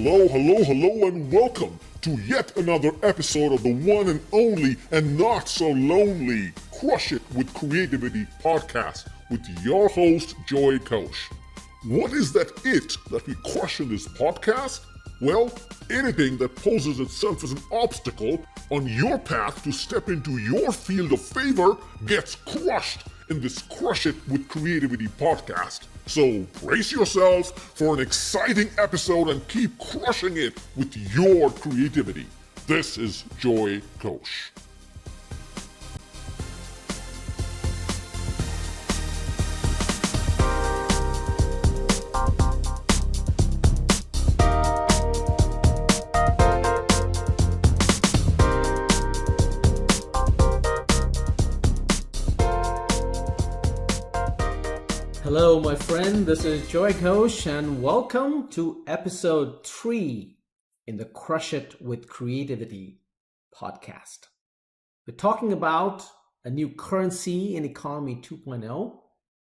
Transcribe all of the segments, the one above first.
Hello, and welcome to yet another episode of the one and only and not so lonely Crush It with Creativity podcast with your host, Ghosh. What is that we crush in this podcast? Well, anything that poses itself as an obstacle on your path to step into your field of favor gets crushed in this Crush It with Creativity podcast. So brace yourselves for an exciting episode and keep crushing it with your creativity. This is Ghosh. Hello, my friend. This is Ghosh, and welcome to episode 3 in the Crush It with Creativity podcast. We're talking about a new currency in economy 2.0,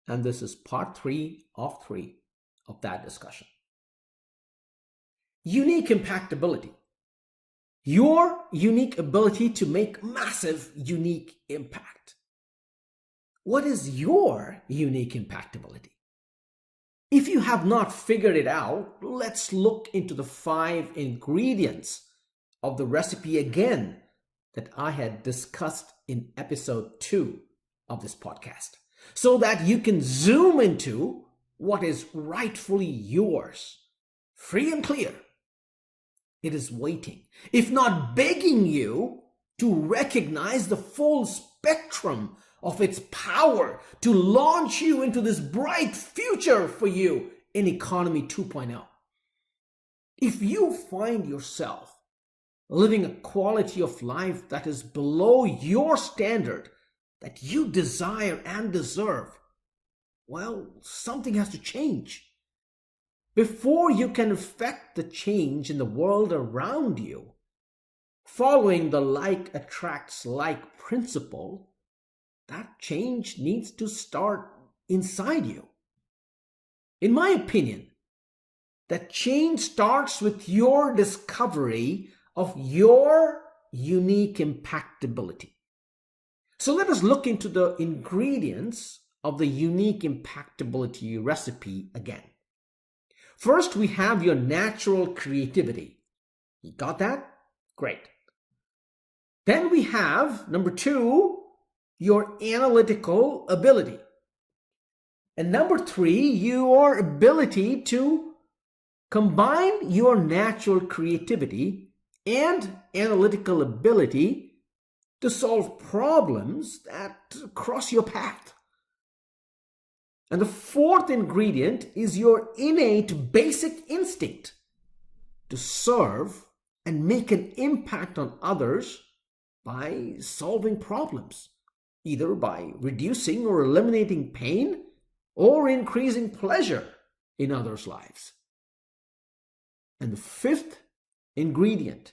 and this is part 3 of that discussion. Unique impactability. Your unique ability to make massive unique impact. What is your unique impactability? If you have not figured it out, let's look into the 5 ingredients of the recipe again that I had discussed in episode 2 of this podcast, so that you can zoom into what is rightfully yours, free and clear. It is waiting, if not begging you, to recognize the full spectrum of its power to launch you into this bright future for you in economy 2.0. If you find yourself living a quality of life that is below your standard that you desire and deserve, well, something has to change. Before you can effect the change in the world around you, following the like attracts like principle, that change needs to start inside you. In my opinion, that change starts with your discovery of your unique impactability. So let us look into the ingredients of the unique impactability recipe again. First, we have your natural creativity. You got that? Great. Then we have, number 2, your analytical ability. And number 3, your ability to combine your natural creativity and analytical ability to solve problems that cross your path. And the 4th ingredient is your innate basic instinct to serve and make an impact on others by solving problems, either by reducing or eliminating pain or increasing pleasure in others' lives. And the 5th ingredient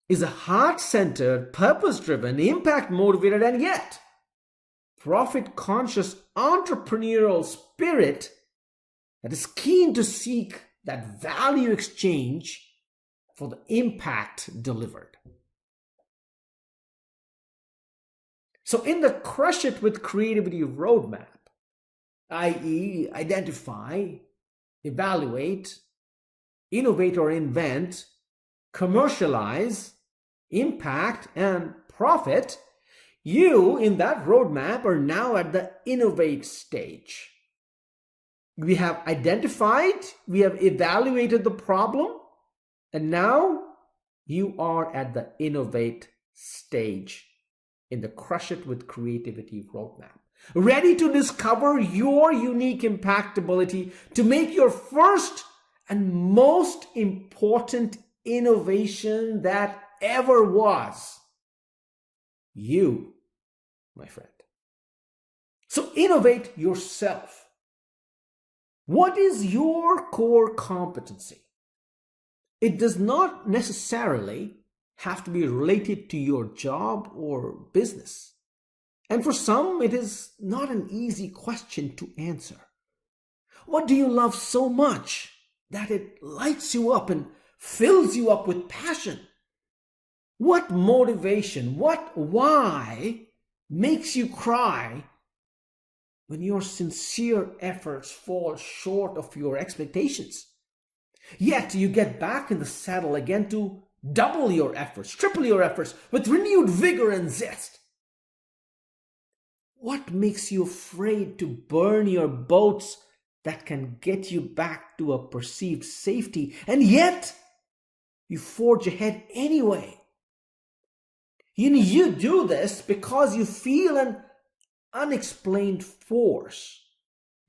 is a heart-centered, purpose-driven, impact-motivated, and yet profit-conscious entrepreneurial spirit that is keen to seek that value exchange for the impact delivered. So in the Crush It with Creativity roadmap, i.e. identify, evaluate, innovate or invent, commercialize, impact, and profit, you in that roadmap are now at the innovate stage. We have identified, we have evaluated the problem, and now you are at the innovate stage in the Crush It with Creativity roadmap. Ready to discover your unique impactability to make your first and most important innovation that ever was. You, my friend. So innovate yourself. What is your core competency? It does not necessarily have to be related to your job or business. And for some, it is not an easy question to answer. What do you love so much that it lights you up and fills you up with passion? What motivation, what why makes you cry when your sincere efforts fall short of your expectations? Yet you get back in the saddle again to double your efforts, triple your efforts with renewed vigor and zest. What makes you afraid to burn your boats that can get you back to a perceived safety, and yet you forge ahead anyway? You do this because you feel an unexplained force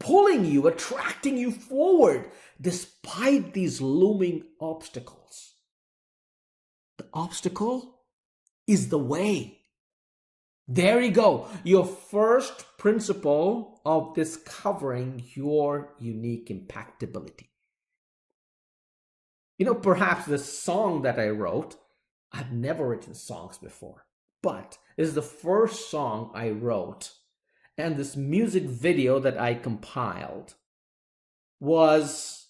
pulling you, attracting you forward despite these looming obstacles. The obstacle is the way. There you go, your first principle of discovering your unique impactability. Perhaps the song that I wrote, I've never written songs before, but it is the first song I wrote, and this music video that I compiled was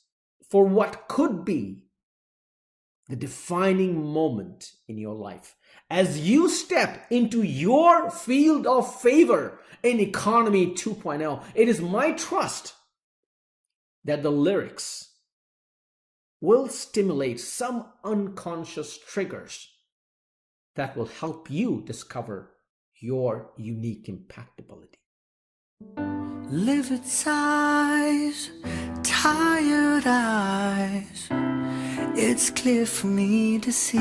for what could be the defining moment in your life. As you step into your field of favor in Economy 2.0, it is my trust that the lyrics will stimulate some unconscious triggers that will help you discover your unique impactability. Livid sighs, tired eyes, it's clear for me to see.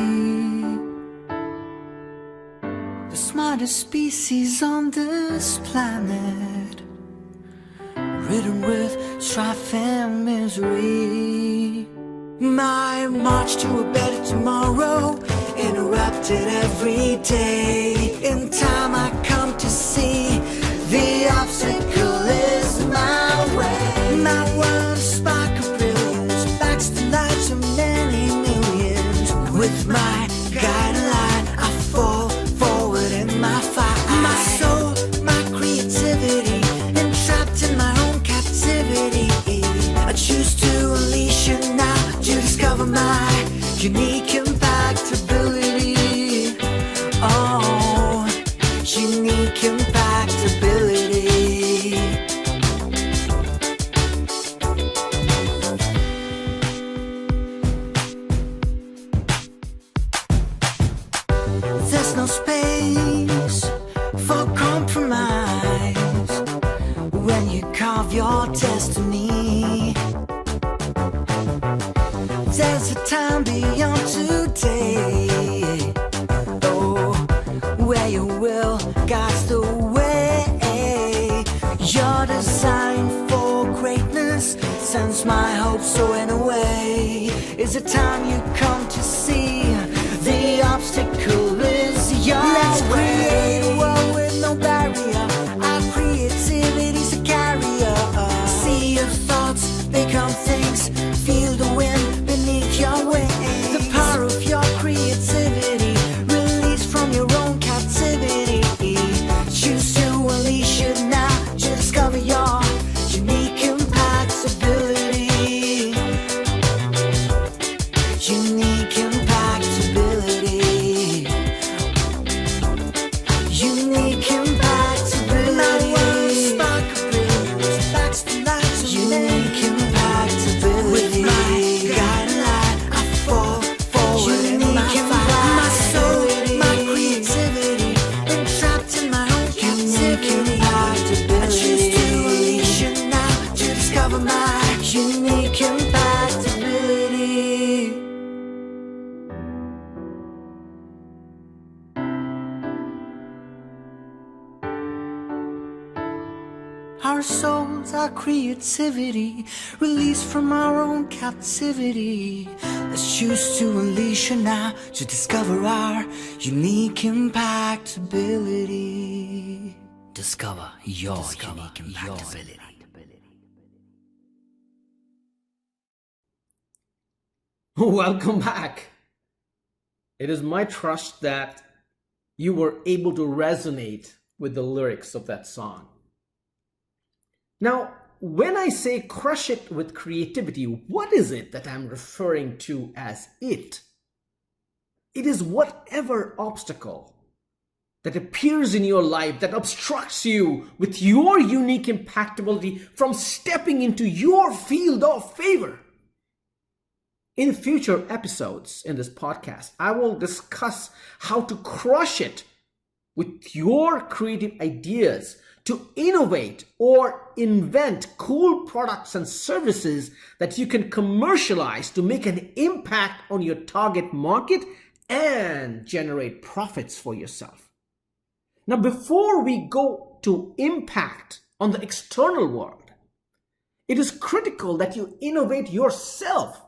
The smartest species on this planet, ridden with strife and misery. My march to a better tomorrow, interrupted every day. In time I come to see the obstacle is my way. My world is a spark of brilliance, backs the lives of many millions. With my guiding light I fall forward in my fight. My soul, my creativity, entrapped in my own captivity. I choose to unleash it now to discover my unique impactability. Oh, unique impactability. There's no space for compromise when you carve your destiny. There's a time beyond today, oh, where your will guides the way. You're designed for greatness, sense my hope, so in a way, is the time you come to see the obstacle is your Let's way. Create a world with no barrier, our creativity's a carrier. See your thoughts become things, feel the wind beneath your wings. The power of your creativity, release from your own captivity. Choose to unleash it now to discover your unique impactability. Unique impactability. Unique impactability. My world is spark of brilliance, backs the lights of unique impactability. With my guiding light I fall forward in my fight. My soul, my creativity, entrapped in my own captivity. I choose to unleash it now to discover my unique impactability. Our souls, our creativity, released from our own captivity. Let's choose to unleash it now to discover our unique impactability. Discover your unique impactability. Welcome back. It is my trust that you were able to resonate with the lyrics of that song. Now, when I say crush it with creativity, what is it that I'm referring to as it? It is whatever obstacle that appears in your life that obstructs you with your unique impactability from stepping into your field of favor. In future episodes in this podcast, I will discuss how to crush it with your creative ideas to innovate or invent cool products and services that you can commercialize to make an impact on your target market and generate profits for yourself. Now, before we go to impact on the external world, it is critical that you innovate yourself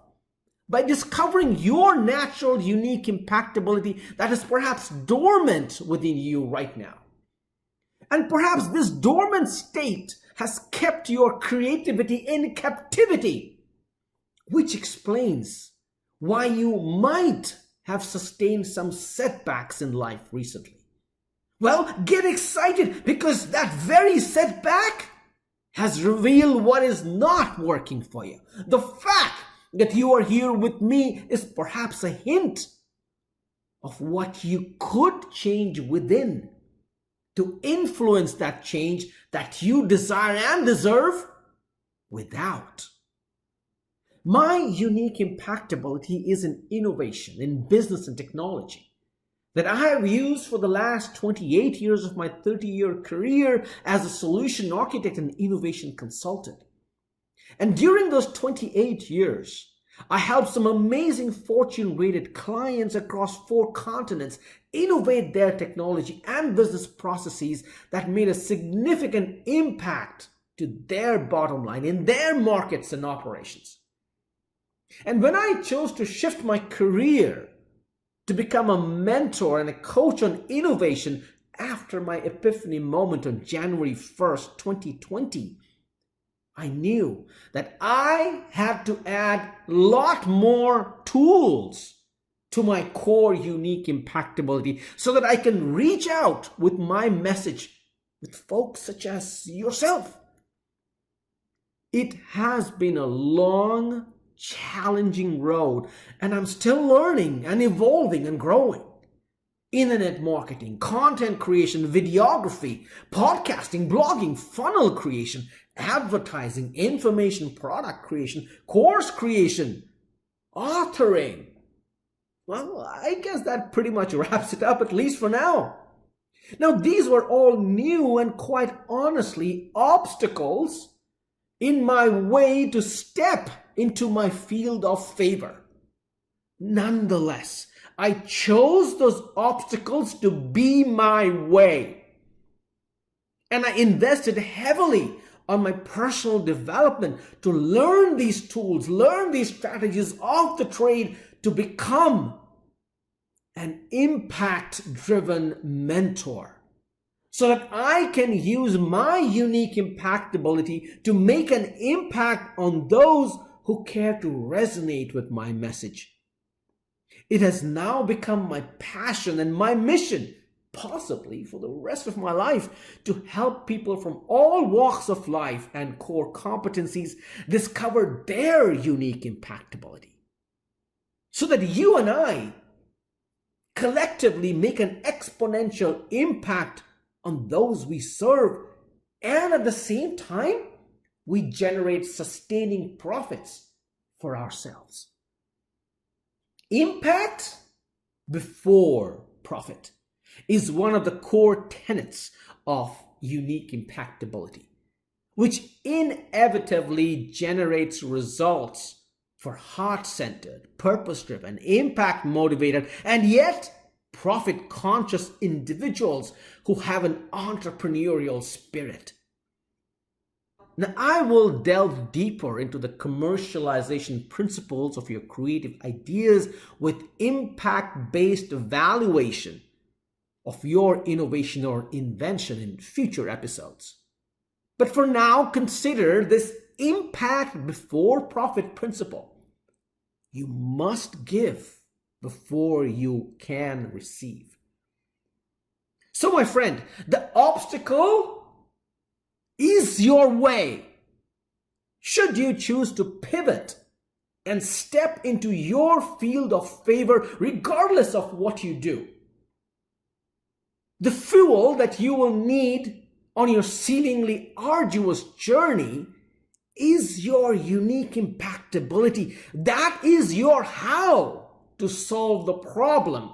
by discovering your natural, unique impactability that is perhaps dormant within you right now. And perhaps this dormant state has kept your creativity in captivity, which explains why you might have sustained some setbacks in life recently. Well, get excited because that very setback has revealed what is not working for you. The fact that you are here with me is perhaps a hint of what you could change within to influence that change that you desire and deserve without. My unique impactability is an innovation in business and technology that I have used for the last 28 years of my 30-year career as a solution architect and innovation consultant. And during those 28 years, I helped some amazing Fortune-rated clients across 4 continents innovate their technology and business processes that made a significant impact to their bottom line in their markets and operations. And when I chose to shift my career to become a mentor and a coach on innovation after my epiphany moment on January 1st, 2020, I knew that I had to add a lot more tools to my core unique impactability so that I can reach out with my message with folks such as yourself. It has been a long, challenging road, and I'm still learning and evolving and growing. Internet marketing, content creation, videography, podcasting, blogging, funnel creation, advertising, information product creation, course creation, authoring. Well, I guess that pretty much wraps it up, at least for now. Now, these were all new and quite honestly obstacles in my way to step into my field of favor. Nonetheless, I chose those obstacles to be my way. And I invested heavily on my personal development to learn these tools, learn these strategies of the trade to become an impact-driven mentor so that I can use my unique impactability to make an impact on those who care to resonate with my message. It has now become my passion and my mission, possibly for the rest of my life, to help people from all walks of life and core competencies discover their unique impactability, so that you and I collectively make an exponential impact on those we serve, and at the same time, we generate sustaining profits for ourselves. Impact before profit is one of the core tenets of unique impactability, which inevitably generates results for heart-centered, purpose-driven, impact-motivated, and yet profit-conscious individuals who have an entrepreneurial spirit. Now, I will delve deeper into the commercialization principles of your creative ideas with impact-based evaluation of your innovation or invention in future episodes. But for now, consider this impact before profit principle. You must give before you can receive. So, my friend, the obstacle is your way. should you choose to pivot and step into your field of favor regardless of what you do. The fuel that you will need on your seemingly arduous journey is your unique impactability. That is your how to solve the problem.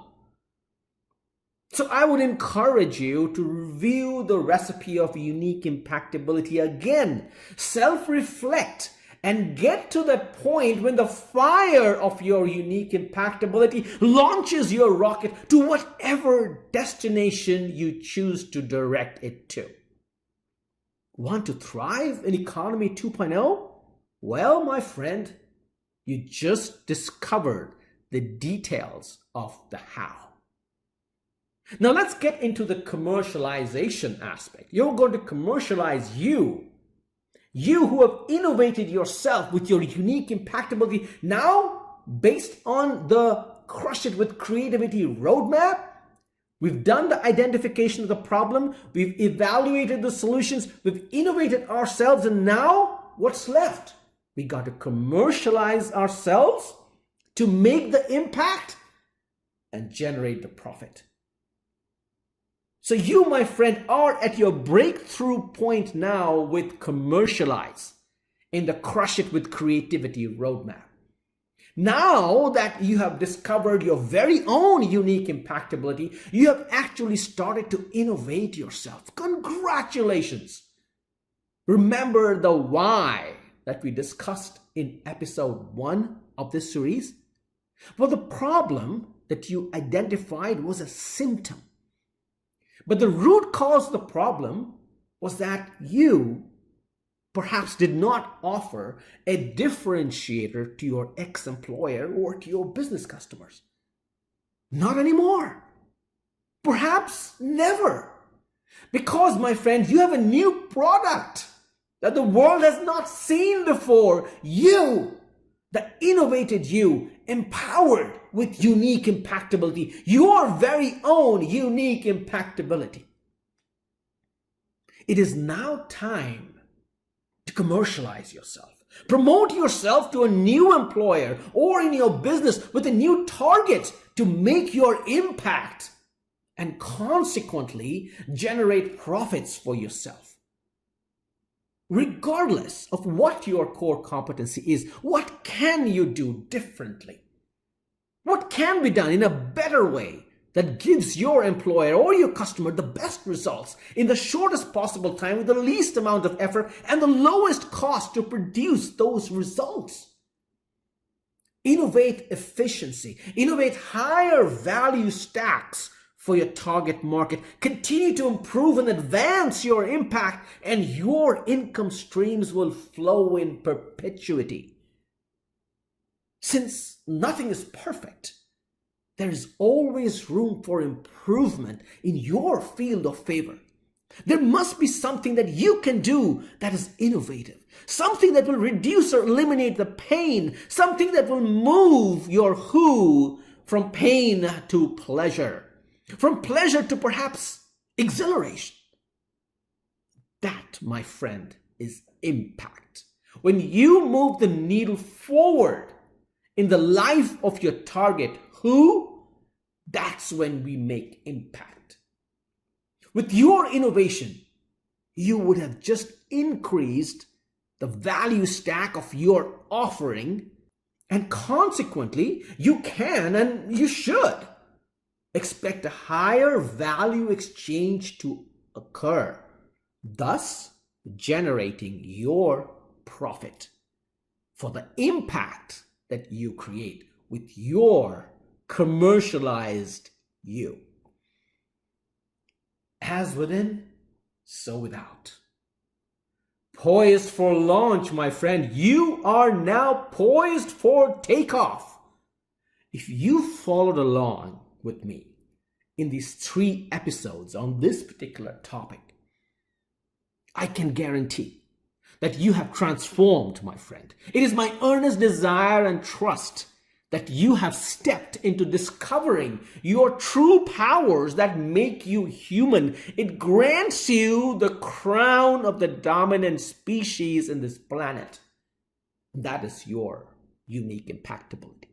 So I would encourage you to review the recipe of unique impactability again, self-reflect, and get to that point when the fire of your unique impactability launches your rocket to whatever destination you choose to direct it to. Want to thrive in Economy 2.0? Well, my friend, you just discovered the details of the how. Now let's get into the commercialization aspect. You're going to commercialize you. You who have innovated yourself with your unique impactability. Now, based on the Crush It with Creativity roadmap, we've done the identification of the problem, we've evaluated the solutions, we've innovated ourselves, and now what's left? We got to commercialize ourselves to make the impact and generate the profit. So you, my friend, are at your breakthrough point now with commercialize in the Crush It with Creativity roadmap. Now that you have discovered your very own unique impactability, you have actually started to innovate yourself. Congratulations! Remember the why that we discussed in episode 1 of this series? Well, the problem that you identified was a symptom. But the root cause of the problem was that you perhaps did not offer a differentiator to your ex-employer or to your business customers. Not anymore. Perhaps never. Because, my friend, you have a new product that the world has not seen before. You, the innovated you, empowered with unique impactability, your very own unique impactability. It is now time to commercialize yourself. Promote yourself to a new employer or in your business with a new target to make your impact and consequently generate profits for yourself. Regardless of what your core competency is, what can you do differently? What can be done in a better way that gives your employer or your customer the best results in the shortest possible time with the least amount of effort and the lowest cost to produce those results? Innovate efficiency, innovate higher value stacks for your target market. Continue to improve and advance your impact, and your income streams will flow in perpetuity. Since nothing is perfect, there is always room for improvement in your field of favor. There must be something that you can do that is innovative, something that will reduce or eliminate the pain, something that will move your who from pain to pleasure, from pleasure to perhaps exhilaration. That, my friend, is impact. When you move the needle forward in the life of your target who, that's when we make impact. With your innovation, you would have just increased the value stack of your offering, and consequently, you can and you should expect a higher value exchange to occur, thus generating your profit for the impact that you create with your commercialized you. As within, so without. Poised for launch, my friend. You are now poised for takeoff. If you followed along with me in these 3 episodes on this particular topic, I can guarantee that you have transformed, my friend. It is my earnest desire and trust that you have stepped into discovering your true powers that make you human. It grants you the crown of the dominant species in this planet. That is your unique impactability.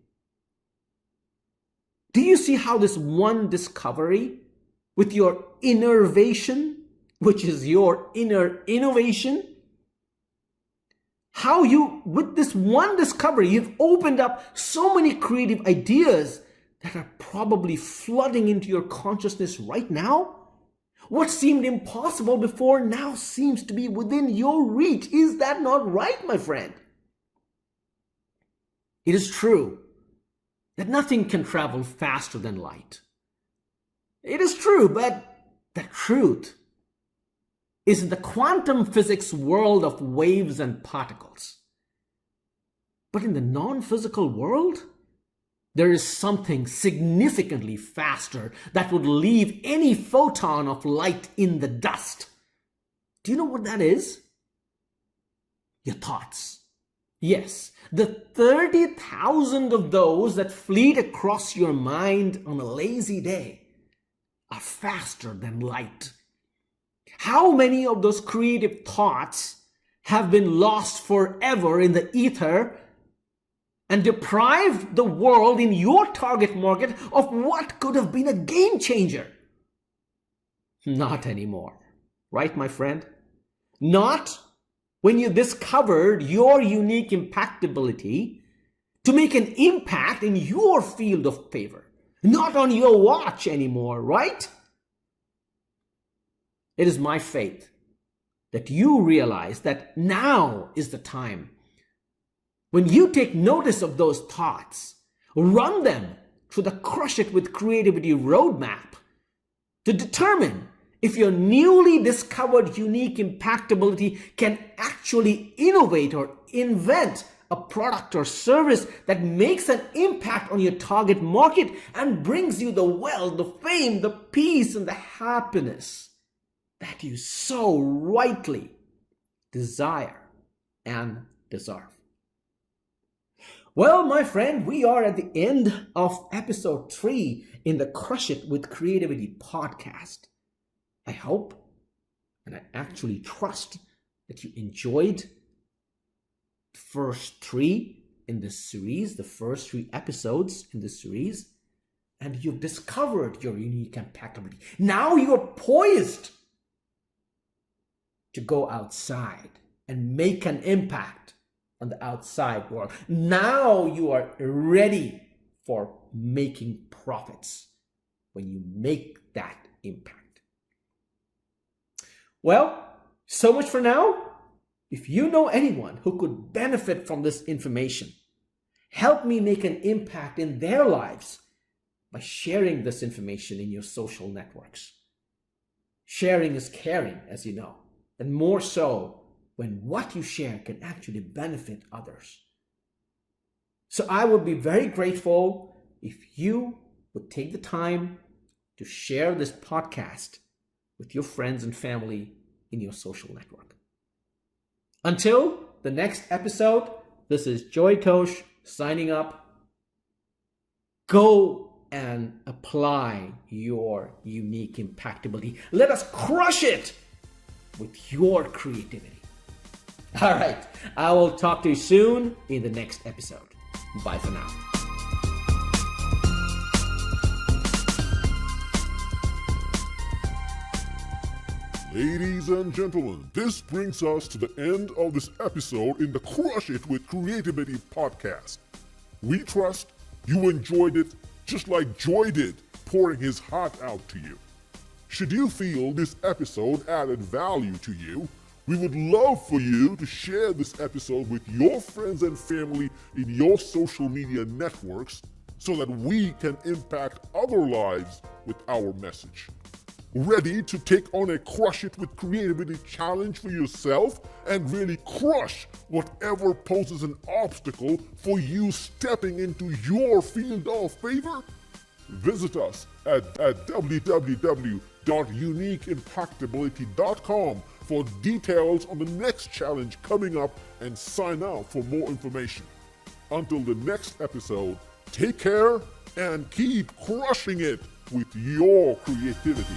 Do you see how this one discovery with your innervation, which is your inner innovation, how you, with this one discovery, you've opened up so many creative ideas that are probably flooding into your consciousness right now? What seemed impossible before now seems to be within your reach. Is that not right, my friend? It is true that nothing can travel faster than light. It is true, but the truth is in the quantum physics world of waves and particles. But in the non-physical world, there is something significantly faster that would leave any photon of light in the dust. Do you know what that is? Your thoughts. Yes, the 30,000 of those that fleet across your mind on a lazy day are faster than light. How many of those creative thoughts have been lost forever in the ether and deprived the world in your target market of what could have been a game changer? Not anymore, right, my friend? Not when you discovered your unique impactability to make an impact in your field of favor. Not on your watch anymore, right? It is my faith that you realize that now is the time when you take notice of those thoughts, run them through the Crush It with Creativity roadmap to determine if your newly discovered unique impactability can actually innovate or invent a product or service that makes an impact on your target market and brings you the wealth, the fame, the peace, and the happiness that you so rightly desire and deserve. Well, my friend, we are at the end of episode 3 in the Crush It with Creativity podcast. I hope and I actually trust that you enjoyed the first 3 in this series, the first 3 episodes in this series, and you've discovered your unique impactability. Now you're poised to go outside and make an impact on the outside world. Now you are ready for making profits when you make that impact. Well, so much for now. If you know anyone who could benefit from this information, help me make an impact in their lives by sharing this information in your social networks. Sharing is caring, as you know, and more so when what you share can actually benefit others. So I would be very grateful if you would take the time to share this podcast with your friends and family in your social network. Until the next episode, this is Ghosh signing up. Go and apply your unique impactability. Let us crush it with your creativity. All right, I will talk to you soon in the next episode. Bye for now. Ladies and gentlemen, this brings us to the end of this episode in the Crush It with Creativity podcast. We trust you enjoyed it just like Joy did, pouring his heart out to you. Should you feel this episode added value to you, we would love for you to share this episode with your friends and family in your social media networks so that we can impact other lives with our message. Ready to take on a Crush It with Creativity challenge for yourself and really crush whatever poses an obstacle for you stepping into your field of favor? Visit us at www.UniqueImpactAbility.com for details on the next challenge coming up and sign up for more information. Until the next episode, take care and keep crushing it with your creativity.